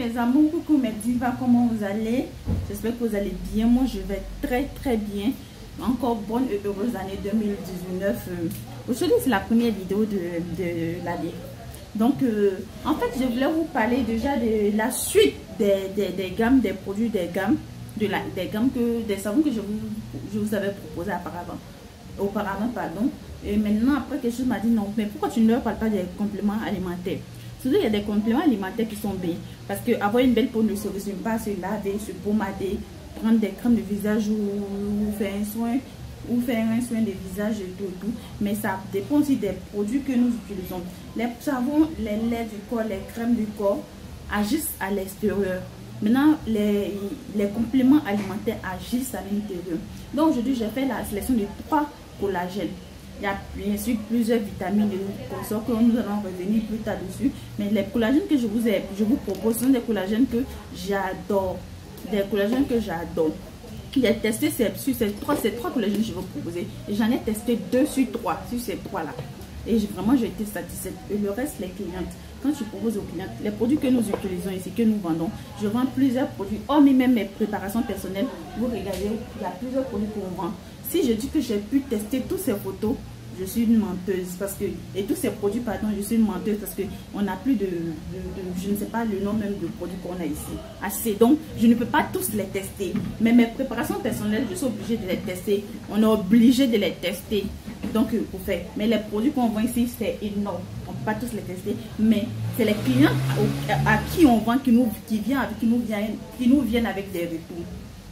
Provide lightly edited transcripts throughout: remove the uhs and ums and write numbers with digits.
mes amours, coucou mes divas, comment vous allez? J'espère que vous allez bien. Moi je vais très bien. Encore bonne et heureuse année 2019. Aujourd'hui c'est la première vidéo de l'année. Donc en fait je voulais vous parler déjà de la suite des gammes, des produits, des savons que je vous avais proposé auparavant, pardon. Et maintenant après quelque chose m'a dit non, mais pourquoi tu ne leur parles pas des compléments alimentaires? Surtout il y a des compléments alimentaires qui sont bien, parce que avoir une belle peau ne se résume pas à se laver, se pommader, prendre des crèmes de visage ou faire un soin de visage et tout, mais ça dépend aussi des produits que nous utilisons. Les savons, les laits du corps, les crèmes du corps agissent à l'extérieur. Maintenant, les compléments alimentaires agissent à l'intérieur. Donc aujourd'hui, j'ai fait la sélection de 3 collagènes. Il y a bien sûr plusieurs vitamines et consorts que nous allons revenir plus tard dessus. Mais les collagènes que je vous propose sont des collagènes que j'adore. Des collagènes que j'adore. J'ai testé ces trois collagènes que je vais vous proposer. Et j'en ai testé 2 sur 3, sur ces 3-là. Et vraiment, j'ai été satisfaite. Et le reste, les clientes. Quand je propose aux clientes, les produits que nous utilisons ici, que nous vendons, je vends plusieurs produits. Hormis même mes préparations personnelles, vous regardez, il y a plusieurs produits qu'on vend. Si je dis que j'ai pu tester toutes ces photos, je suis une menteuse parce que, et tous ces produits, pardon, je suis une menteuse parce qu'on n'a plus je ne sais pas le nom même de produits qu'on a ici. Assez. Donc, je ne peux pas tous les tester. Mais mes préparations personnelles, je suis obligée de les tester. On est obligé de les tester. Donc, pour faire. Mais les produits qu'on vend ici, c'est énorme. On ne peut pas tous les tester. Mais c'est les clients à qui on vend qui nous viennent avec des retours.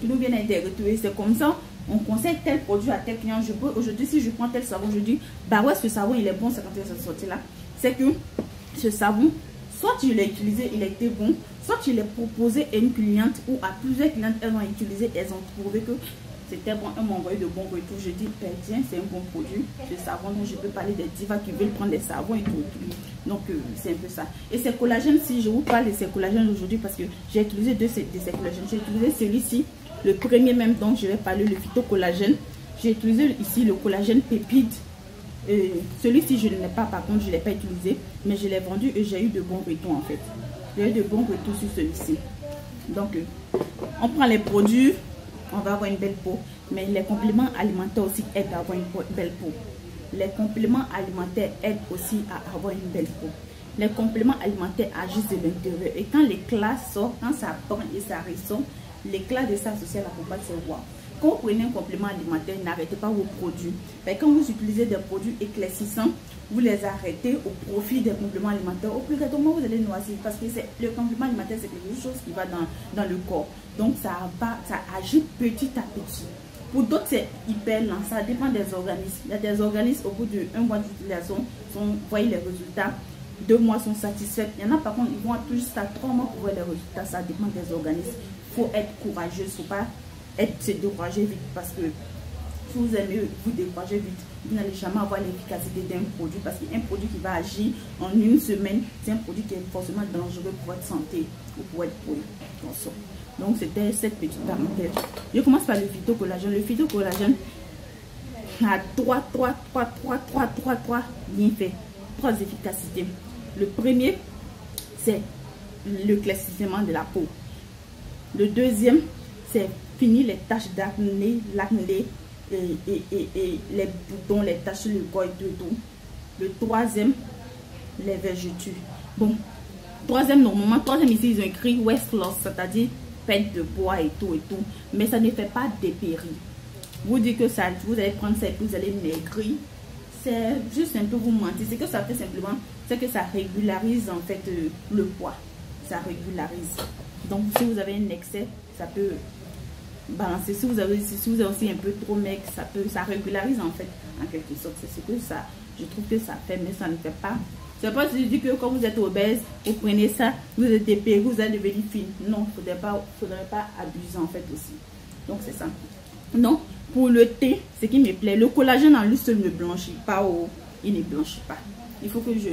Qui nous viennent avec des retours. Et c'est comme ça. On conseille tel produit à tel client. Aujourd'hui, si je prends tel savon, je dis, bah ouais, ce savon, il est bon, c'est quand il est sorti là. C'est que ce savon, soit je l'ai utilisé, il était bon, soit je l'ai proposé à une cliente ou à plusieurs clientes, elles ont utilisé, elles ont trouvé que c'était bon, elles m'ont envoyé de bons retours. Je dis, ben tiens, c'est un bon produit, ce savon, donc je peux parler des divas qui veulent prendre des savons et tout. Donc, c'est un peu ça. Et ces collagènes, si je vous parle de ces collagènes aujourd'hui, parce que j'ai utilisé de ces collagènes, j'ai utilisé celui-ci. Le premier même dont je vais parler, le phytocollagène. J'ai utilisé ici le collagène pépide. Celui-ci, je ne l'ai pas, par contre, je ne l'ai pas utilisé. Mais je l'ai vendu et j'ai eu de bons retours en fait. J'ai eu de bons retours sur celui-ci. Donc, on prend les produits, on va avoir une belle peau. Mais les compléments alimentaires aussi aident à avoir une belle peau. Les compléments alimentaires aident aussi à avoir une belle peau. Les compléments alimentaires agissent de l'intérieur. Et quand l'éclat sort, quand ça prend et ça ressort, l'éclat de ça social, la pommade, c'est wow. Quand vous prenez un complément alimentaire, n'arrêtez pas vos produits. Mais quand vous utilisez des produits éclaircissants, vous les arrêtez au profit des compléments alimentaires. Au plus rapidement, vous allez noisir parce que le complément alimentaire, c'est quelque chose qui va dans le corps. Donc, ça agit petit à petit. Pour d'autres, c'est hyper lent. Ça dépend des organismes. Il y a des organismes, au bout d'un mois d'utilisation, vous voyez les résultats. 2 mois sont satisfaits. Il y en a par contre, ils vont attendre jusqu'à 3 mois pour voir les résultats. Ça dépend des organismes. Il faut être courageux. Il ne faut pas se décourager vite. Parce que si vous aimez vous décourager vite, vous n'allez jamais avoir l'efficacité d'un produit. Parce qu'un produit qui va agir en une semaine, c'est un produit qui est forcément dangereux pour votre santé ou pour votre peau. Donc c'était cette petite parenthèse. Je commence par le phytocollagène. Le phytocollagène a 3 bien fait. 3 efficacités. Le premier, c'est l'éclaircissement de la peau. Le deuxième, c'est finir les taches d'acné, l'acné et les boutons, les taches sur le corps et tout. Le troisième, les vergetures. Bon, troisième ici, ils ont écrit weight loss, c'est-à-dire perte de poids et tout. Mais ça ne fait pas dépérir. Vous dites que ça, vous allez prendre ça et vous allez maigrir. C'est juste un peu vous mentir. Ce que ça fait simplement, c'est que ça régularise en fait le poids. Ça régularise. Donc si vous avez un excès, ça peut balancer. Si vous avez aussi un peu trop maigre, ça régularise en fait, en quelque sorte. C'est ce que ça, je trouve que ça fait, mais ça ne fait pas. C'est pas si je dis que quand vous êtes obèse, vous prenez ça, vous êtes épais, vous allez devenir fine. Non, il ne faudrait pas abuser en fait aussi. Donc c'est ça. Non, pour le thé, ce qui me plaît, le collagène en lui seul ne blanchit pas. Il ne blanchit pas. Il faut que je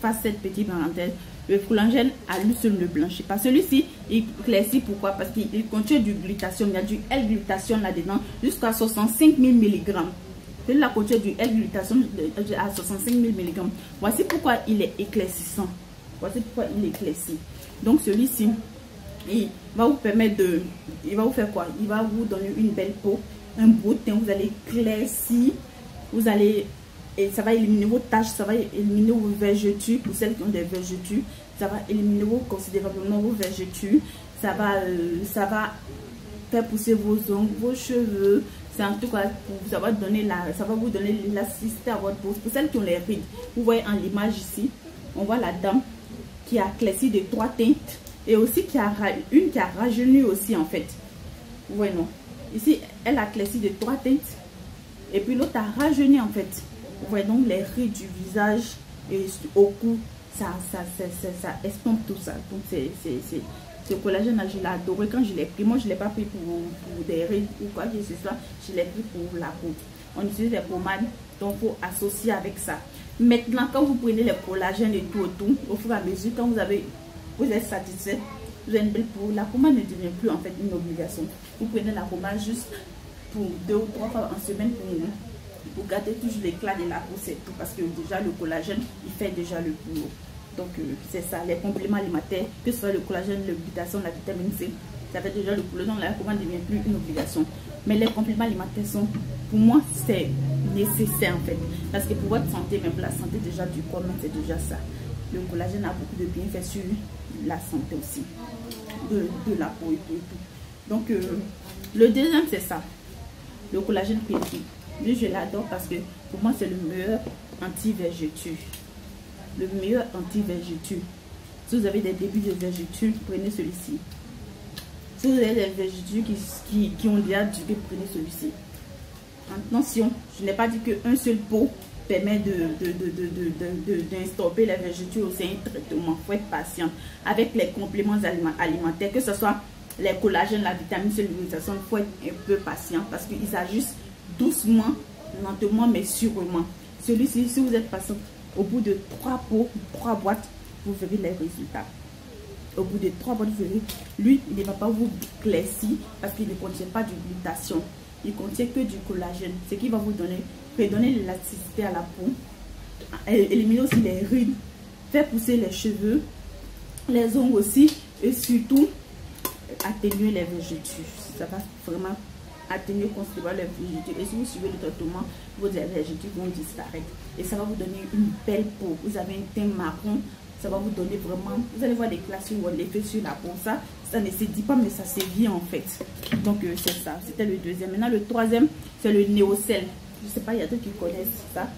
fasse cette petite parenthèse. Le collagène à lui seul ne blanchit pas. Celui-ci, il éclaircit. Pourquoi? Parce qu'il contient du glutathione. Il y a du L-glutathion là-dedans jusqu'à 65 000 mg. Celui-là contient du L-glutathion à 65 000 mg. Voici pourquoi il est éclaircissant. Voici pourquoi il éclaircit. Donc celui-ci, Et il va vous permettre de... Il va vous faire quoi? Il va vous donner une belle peau, un beau teint. Vous allez éclaircir. Vous allez... Et ça va éliminer vos taches, ça va éliminer vos vergetures. Pour celles qui ont des vergetures, ça va éliminer considérablement vos vergetures. Ça va faire pousser vos ongles, vos cheveux. C'est en tout cas, ça va vous donner l'élasticité à votre peau. Pour celles qui ont les rides, vous voyez en l'image ici, on voit la dame qui a éclairci de 3 teintes. Et aussi une qui a rajeuni aussi en fait. Vous voyez non? Ici, elle a éclairci de 3 teintes. Et puis l'autre a rajeuni en fait. Vous voyez donc les rides du visage et au cou, ça estompe tout ça. Donc ce collagène là, je l'ai adoré quand je l'ai pris. Moi je ne l'ai pas pris pour des rides ou quoi que ce soit. Je l'ai pris pour la peau. On utilise des pommades, donc il faut associer avec ça. Maintenant quand vous prenez les collagènes et tout, au fur et à mesure, quand vous êtes satisfait, vous avez une belle peau, la pommade ne devient plus en fait une obligation. Vous prenez la pommade juste pour 2 ou 3 fois en semaine pour garder toujours l'éclat de la peau, c'est tout, parce que déjà le collagène il fait déjà le boulot. Donc c'est ça, les compléments alimentaires, que ce soit le collagène, le glutathione, la vitamine C, ça fait déjà le boulot, donc la pommade ne devient plus une obligation. Mais les compléments alimentaires sont, pour moi, c'est nécessaire en fait, parce que pour votre santé, même pour la santé déjà du corps, c'est déjà ça. Le collagène a beaucoup de bienfaits sur la santé aussi, de la peau et tout. Donc le deuxième c'est ça, le collagène périphérique. Lui je l'adore parce que pour moi c'est le meilleur anti-vergeture. Le meilleur anti-vergeture. Si vous avez des débuts de vergeture, prenez celui-ci. Si vous avez des vergetures qui ont déjà duré, prenez celui-ci. Attention, je n'ai pas dit qu'un seul pot permet d'instaurer les vergetures. C'est un traitement. Il faut être patient avec les compléments alimentaires, que ce soit les collagènes, la vitamine C, l'hydratation. Il faut être un peu patient parce qu'ils agissent doucement, lentement, mais sûrement. Celui-ci, si vous êtes patient, au bout de 3 pots, 3 boîtes, vous verrez les résultats. Au bout de 3 boîtes, vous verrez, lui, il ne va pas vous éclaircir parce qu'il ne contient pas de glutathione. Il contient que du collagène, ce qui va vous donner l'élasticité à la peau, éliminer aussi les rides, faire pousser les cheveux, les ongles aussi, et surtout atténuer les vergetures. Ça va vraiment atténuer considérablement les vergetures. Et si vous suivez le traitement, vos vergetures vont disparaître. Et ça va vous donner une belle peau. Vous avez un teint marron, ça va vous donner vraiment, vous allez voir des classes ou l'effet sur la peau. Ça ne se dit pas, mais ça se vit en fait. Donc c'est ça, c'était le deuxième. Maintenant le troisième, c'est le Néocell. Je ne sais pas, il y a d'autres qui connaissent ça.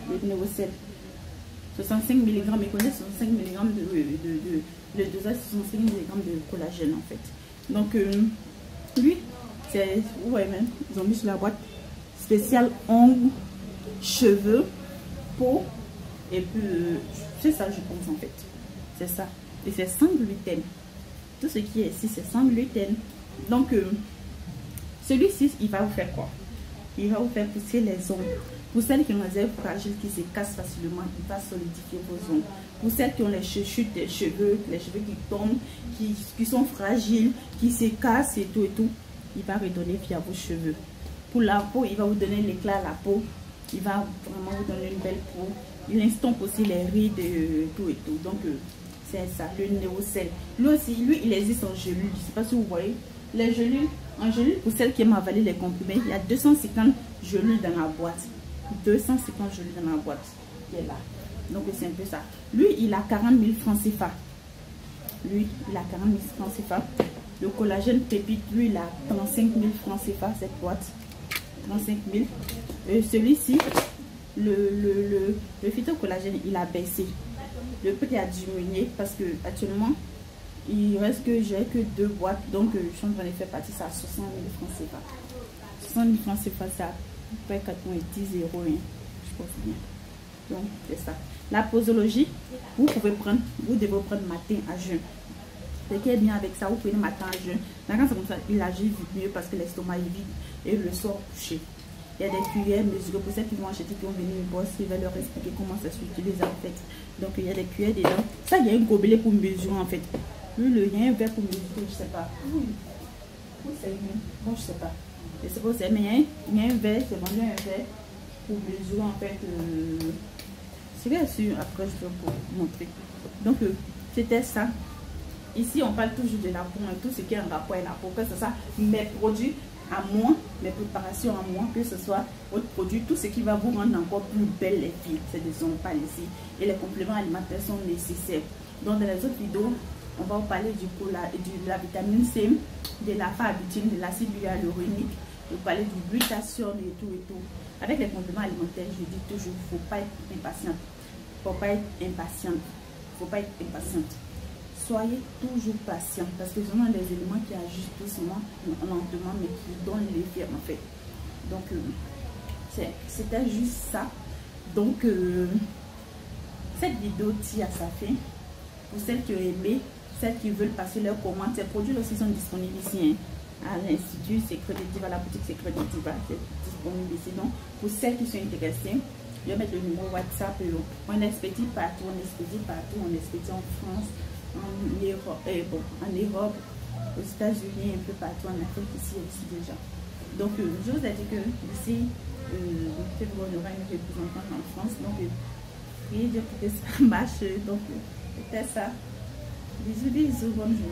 Le Néocell. 65 mg, ils connaissent 65 mg le dosage, 65 mg de collagène en fait. Donc lui, c'est, ouais même, ils ont mis sur la boîte spécial ongles, cheveux, peau, et puis c'est ça je pense en fait. C'est ça. Et c'est sans gluten. Tout ce qui est ici, c'est sans gluten. Donc celui-ci, il va vous faire quoi? Il va vous faire pousser les ongles. Pour celles qui ont les ailes fragiles, qui se cassent facilement, il va solidifier vos ongles. Pour celles qui ont les chutes des cheveux, les cheveux qui tombent, qui sont fragiles, qui se cassent et tout, il va redonner vie à vos cheveux. Pour la peau, il va vous donner l'éclat à la peau. Il va vraiment vous donner une belle peau. Il estompe aussi les rides, tout et tout. Donc, c'est ça, le Néocell. Lui aussi, il existe en gelule. Je ne sais pas si vous voyez. Les gelules, en gelule, pour celles qui aiment avaler les comprimés, il y a 250 gelules dans la boîte. 250 gelules dans la boîte qui est là. Donc, c'est un peu ça. Lui, il a 40 000 francs CFA. Lui, il a 40 000 francs CFA. Le collagène pépite, lui, il a 35 000 francs CFA, cette boîte. 35 000. Celui-ci, le phytocollagène, il a baissé. Le prix a diminué parce que actuellement, il reste que j'ai que 2 boîtes. Donc, je suis en train de faire partie, ça à 60 000 francs CFA. 60 000 francs CFA, c'est à peu près 90 €. Hein. Je pense bien. Donc, c'est ça. La posologie, vous devez prendre matin à jeun. Ce qui est bien avec ça, vous prenez matin à jeun. Quand c'est comme ça, il agit mieux parce que l'estomac est vide et le sort couché. Il y a des cuillères mesurées pour ceux qui vont acheter, qui vont venir me voir, je vais leur expliquer comment ça s'utilise en fait. Donc il y a des cuillères dedans. Ça, il y a un gobelet pour mesurer en fait. Il y a un verre pour mesurer, je sais pas. Bon, je sais pas. Je sais pas où c'est, mais il y a un verre, c'est vendu un verre pour mesurer en fait. C'est bien sûr, après je vais vous montrer. Donc c'était ça. Ici, on parle toujours de la peau, tout ce qui est en rapport avec la peau, que ce soit mes produits à moi, mes préparations à moi, que ce soit votre produit, tout ce qui va vous rendre encore plus belle les filles, c'est des pas ici. Et les compléments alimentaires sont nécessaires. Donc, dans les autres vidéos, on va vous parler de la vitamine C, de la fabitine, de l'acide hyaluronique, vous parler du glutathione et tout et tout. Avec les compléments alimentaires, je dis toujours, il ne faut pas être impatient. Faut pas être impatiente. Faut pas être impatiente. Soyez toujours patient parce que ce sont des éléments qui agissent doucement, lentement, mais qui donnent l'effet en fait. Donc, c'était juste ça. Donc, cette vidéo tire à sa fin. Pour celles qui ont aimé, celles qui veulent passer leurs commandes, ces produits aussi sont disponibles ici. À l'Institut Secret de Diva, la boutique Secret de Diva, c'est disponible ici. Donc, pour celles qui sont intéressées, je vais mettre le numéro WhatsApp. On expédie partout, on expédie en France, en Europe, aux États-Unis, un peu partout, en Afrique, ici aussi déjà. Donc, je vous ai dit que d'ici février, on aura une représentante en France. Donc, priez Dieu pour que ça marche. Donc, c'était ça. Bisous, bisous, bonne journée.